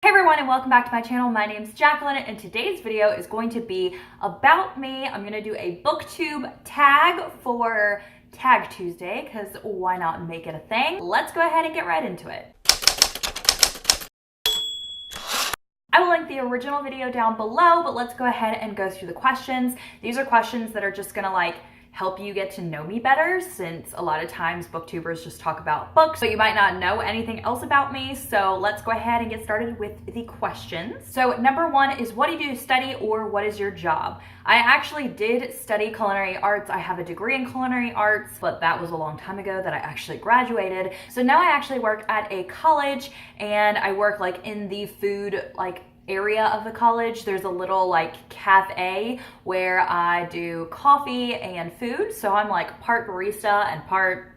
Hey everyone, and welcome back to my channel. My name's Jacqueline, and today's video is going to be about me. I'm gonna do a booktube tag for Tag Tuesday, because why not make it a thing? Let's go ahead and get right into it. I will link the original video down below, but let's go ahead and go through the questions. These are questions that are just gonna help you get to know me better, since a lot of times booktubers just talk about books, but you might not know anything else about me. So let's go ahead and get started with the questions. So number one is, what do you do to study, or what is your job? I actually did study culinary arts. I have a degree in culinary arts, but that was a long time ago that I actually graduated. So now I actually work at a college, and I work in the food area of the college. There's a little cafe where I do coffee and food. So I'm part barista and part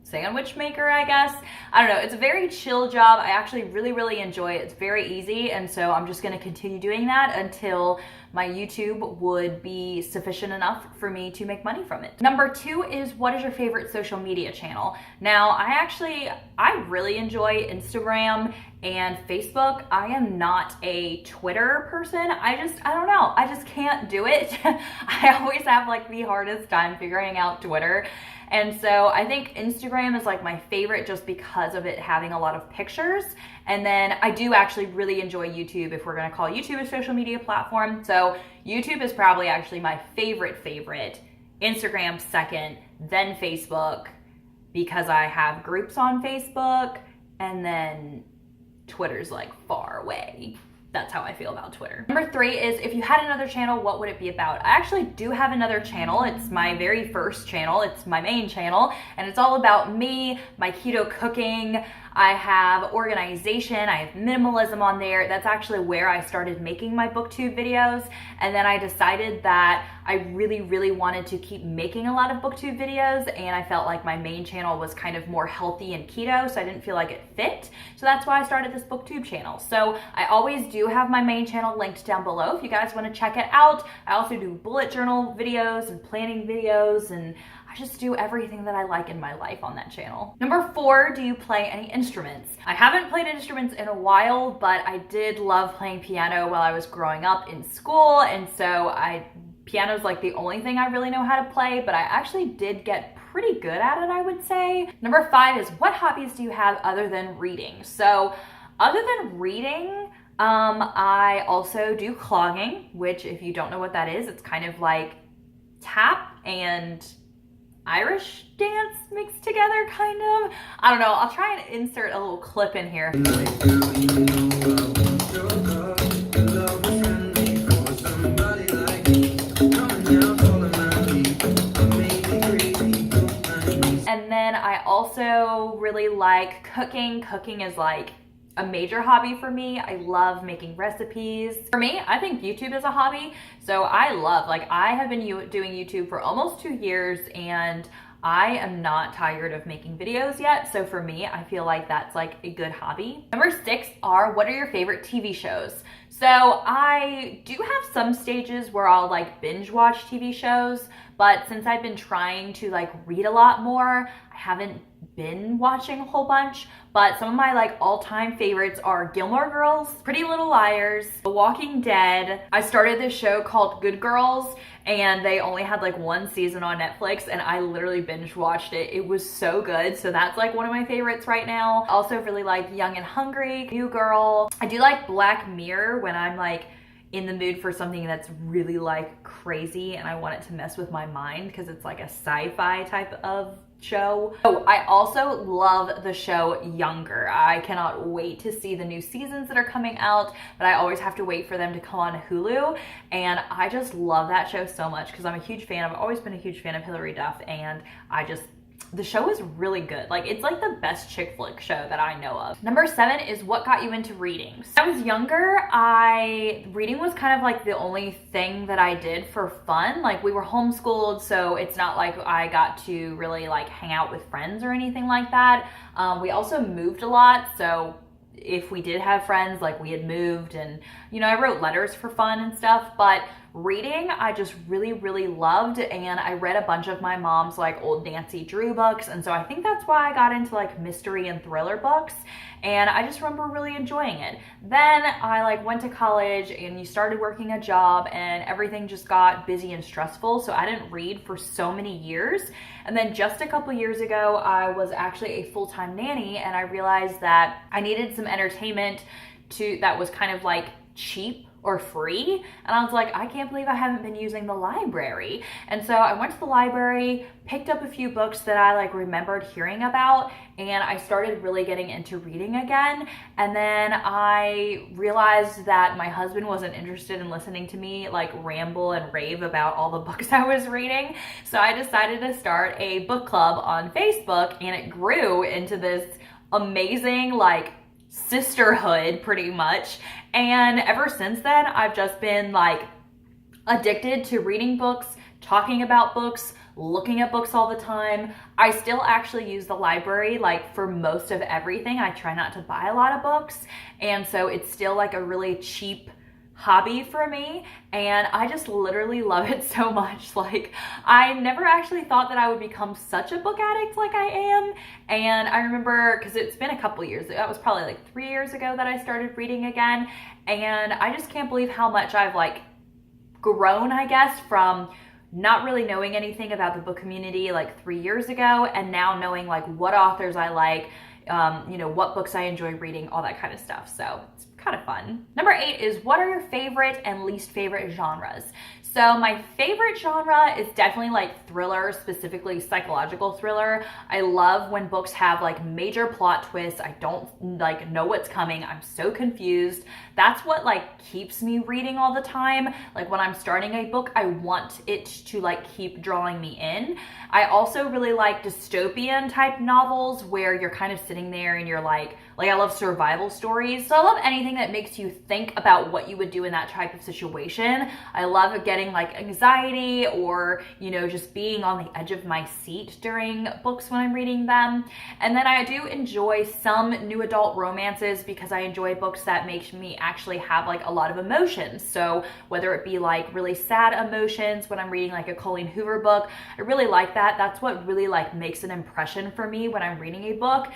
sandwich maker, I guess. I don't know. It's a very chill job. I actually really enjoy it. It's very easy. And so I'm just going to continue doing that until my YouTube would be sufficient enough for me to make money from it. Number two is, what is your favorite social media channel? Now, I really enjoy Instagram and Facebook. I am not a Twitter person. I don't know. I just can't do it. I always have the hardest time figuring out Twitter. And so I think Instagram is my favorite, just because of it having a lot of pictures. And then I do actually really enjoy YouTube, if we're gonna call YouTube a social media platform. So YouTube is probably actually my favorite. Instagram second, then Facebook, because I have groups on Facebook, and then Twitter's far away. That's how I feel about Twitter. Number three is, if you had another channel, what would it be about? I actually do have another channel. It's my very first channel. It's my main channel, and it's all about me, my keto cooking. I have organization, I have minimalism on there. That's actually where I started making my booktube videos. And then I decided that I really wanted to keep making a lot of booktube videos, and I felt like my main channel was kind of more healthy and keto, so I didn't feel like it fit. So that's why I started this booktube channel. So I always do have my main channel linked down below if you guys want to check it out. I also do bullet journal videos and planning videos, and I just do everything that I like in my life on that channel. Number four, do you play any instruments? I haven't played instruments in a while, but I did love playing piano while I was growing up in school, and so piano's the only thing I really know how to play, but I actually did get pretty good at it, I would say. Number five is, what hobbies do you have other than reading? So other than reading, I also do clogging, which, if you don't know what that is, it's kind of like tap and Irish dance mixed together, kind of. I don't know. I'll try and insert a little clip in here. And then I also really like cooking. Cooking is a major hobby for me. I love making recipes. For me, I think YouTube is a hobby. So I have been doing YouTube for almost 2 years, and I am not tired of making videos yet. So for me, I feel like that's a good hobby. Number six are, what are your favorite TV shows? So I do have some stages where I'll binge watch TV shows, but since I've been trying to read a lot more, I haven't been watching a whole bunch. But some of my all-time favorites are Gilmore Girls, Pretty Little Liars, The Walking Dead. I started this show called Good Girls, and they only had one season on Netflix, and I literally binge watched it. It was so good. So that's one of my favorites right now. Also really like Young and Hungry, New Girl. I do like Black Mirror when I'm in the mood for something that's really crazy and I want it to mess with my mind, because it's a sci-fi type of show. Oh, I also love the show Younger. I cannot wait to see the new seasons that are coming out, but I always have to wait for them to come on Hulu, and I just love that show so much because I'm a huge fan. I've always been a huge fan of Hilary Duff, and the show is really good. It's the best chick flick show that I know of. Number seven is, what got you into reading? So when I was younger, reading was kind of the only thing that I did for fun. We were homeschooled, so it's not I got to really hang out with friends or anything like that. We also moved a lot, so if we did have friends, we had moved, and I wrote letters for fun and stuff, but reading I just really loved, and I read a bunch of my mom's like old Nancy Drew books, and so I think that's why I got into like mystery and thriller books, and I just remember really enjoying it. Then I like went to college and you started working a job and everything just got busy and stressful, so I didn't read for so many years. And then just a couple years ago, I was actually a full-time nanny, and I realized that I needed some entertainment that was kind of like cheap or free, and I was like, I can't believe I haven't been using the library. And so I went to the library, picked up a few books that I like remembered hearing about, and I started really getting into reading again. And then I realized that my husband wasn't interested in listening to me like ramble and rave about all the books I was reading, so I decided to start a book club on Facebook, and it grew into this amazing like sisterhood pretty much. And ever since then, I've just been like addicted to reading books, talking about books, looking at books all the time. I still actually use the library like for most of everything. I try not to buy a lot of books, and so it's still like a really cheap hobby for me, and I just literally love it so much. Like, I never actually thought that I would become such a book addict like I am. And I remember, because it's been a couple years, that was probably like 3 years ago that I started reading again, and I just can't believe how much I've like grown, I guess, from not really knowing anything about the book community like 3 years ago, and now knowing like what authors I like, you know, what books I enjoy reading, all that kind of stuff. So it's kind of fun. Number 8 is, what are your favorite and least favorite genres? So my favorite genre is definitely like thriller, specifically psychological thriller. I love when books have like major plot twists. I don't like know what's coming. I'm so confused. That's what like keeps me reading all the time. Like when I'm starting a book, I want it to like keep drawing me in. I also really like dystopian type novels where you're kind of sitting there and you're like I love survival stories. So I love anything that makes you think about what you would do in that type of situation. I love getting like anxiety, or, you know, just being on the edge of my seat during books when I'm reading them. And then I do enjoy some new adult romances because I enjoy books that make me actually have like a lot of emotions. So whether it be like really sad emotions when I'm reading like a Colleen Hoover book, I really like that. That's what really like makes an impression for me when I'm reading a book,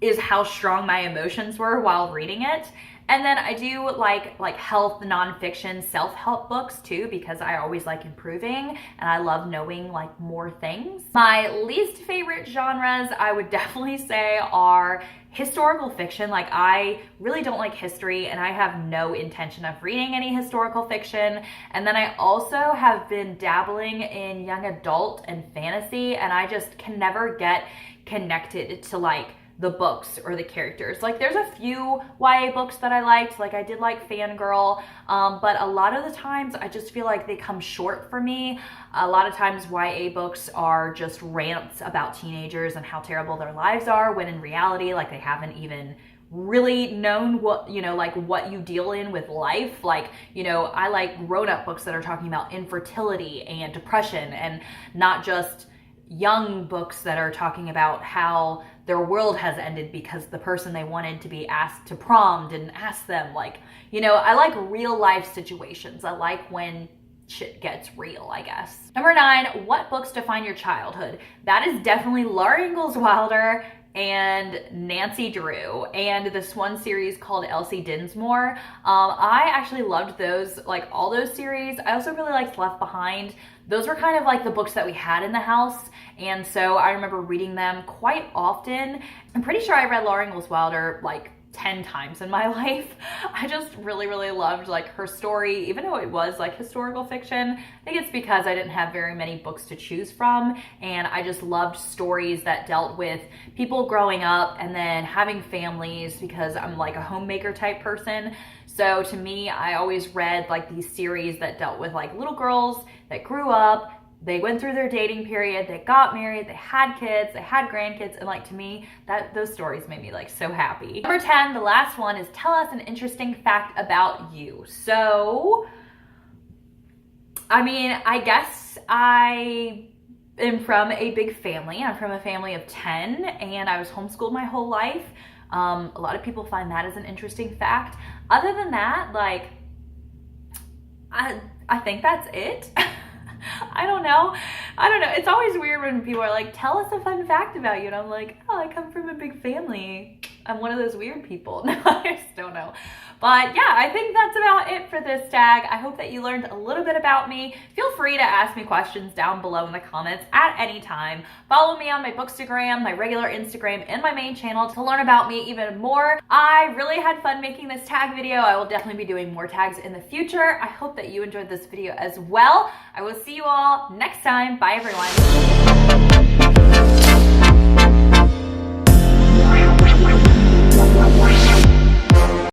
is how strong my emotions were while reading it. And then I do like health, nonfiction, self-help books too, because I always like improving and I love knowing like more things. My least favorite genres, I would definitely say, are historical fiction. Like, I really don't like history, and I have no intention of reading any historical fiction. And then I also have been dabbling in young adult and fantasy, and I just can never get connected to like the books or the characters. Like, there's a few YA books that I liked, like I did like Fangirl, but a lot of the times I just feel like they come short for me. A lot of times YA books are just rants about teenagers and how terrible their lives are, when in reality, like, they haven't even really known what, you know, like what you deal in with life. Like, you know, I like grown-up books that are talking about infertility and depression, and not just young books that are talking about how their world has ended because the person they wanted to be asked to prom didn't ask them. Like, you know, I like real life situations. I like when shit gets real, I guess. Number 9, what books define your childhood? That is definitely Laura Ingalls Wilder and Nancy Drew, and this one series called Elsie Dinsmore. I actually loved those, like all those series. I also really liked Left Behind. Those were kind of like the books that we had in the house, and so I remember reading them quite often. I'm pretty sure I read Laura Ingalls Wilder like 10 times in my life. I just really loved like her story, even though it was like historical fiction. I think it's because I didn't have very many books to choose from, and I just loved stories that dealt with people growing up and then having families, because I'm like a homemaker type person. So to me, I always read like these series that dealt with like little girls that grew up, they went through their dating period, they got married, they had kids, they had grandkids, and like to me, those stories made me like so happy. Number 10, the last one, is tell us an interesting fact about you. So, I mean, I guess I am from a big family. I'm from a family of 10, and I was homeschooled my whole life. A lot of people find that as an interesting fact. Other than that, like, I think that's it. I don't know. It's always weird when people are like, tell us a fun fact about you. And I'm like, oh, I come from a big family. I'm one of those weird people. No, I just don't know. But yeah, I think that's about it for this tag. I hope that you learned a little bit about me. Feel free to ask me questions down below in the comments at any time. Follow me on my Bookstagram, my regular Instagram, and my main channel to learn about me even more. I really had fun making this tag video. I will definitely be doing more tags in the future. I hope that you enjoyed this video as well. I will see you all next time. Bye, everyone.